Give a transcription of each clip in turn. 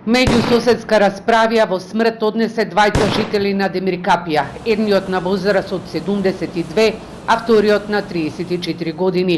Меѓусоседска расправија во смрт однесе двајца жители на Демиркапија, едниот на возраст од 72, а вториот на 34 години.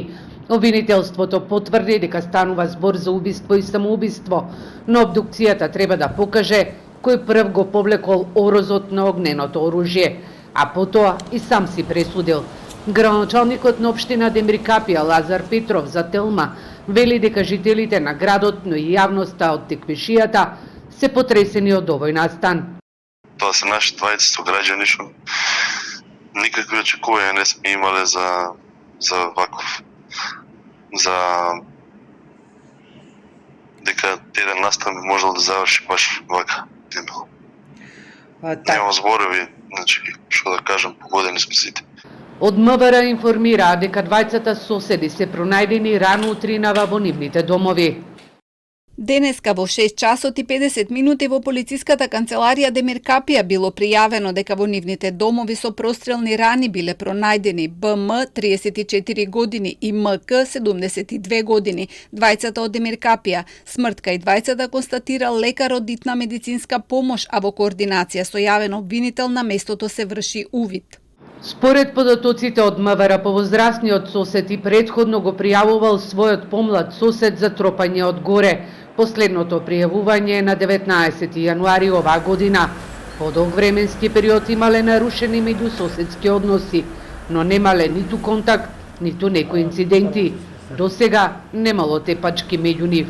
Обвинителството потврди дека станува збор за убиство и самоубиство, но обдукцијата треба да покаже кој прв го повлекол орозот на огненото оружје, а потоа и сам си пресудил. Градоначалникот на општина Демиркапија Лазар Петров за Телма вели дека жителите на градот, но и јавноста од текмишијата се потресени од овој настан. Тоа се наши двајца граѓани што никакви очекувања не сме имале за ваков, за дека еден настан можел да заврши баш вака. Немам зборови, значи што да кажам, погодени сме сите. Од МВР информираа дека двајцата соседи се пронајдени рано утринава во нивните домови. Денеска во 6 часот и 50 минути во полициската канцеларија Демиркапија било пријавено дека во нивните домови со прострелни рани биле пронајдени БМ 34 години и МК 72 години, двајцата од Демиркапија. Смрт кај двајцата констатира лекар од итна медицинска помош, а во координација со јавен обвинител на местото се врши увид. Според податоците од МВР, повозрасниот сосед и претходно го пријавувал својот помлад сосед за тропање од горе. Последното пријавување е на 19 јануари оваа година. По долг временски период имале нарушени меѓусоседски односи, но немале ниту контакт, ниту некои инциденти. До сега немало тепачки меѓу нив.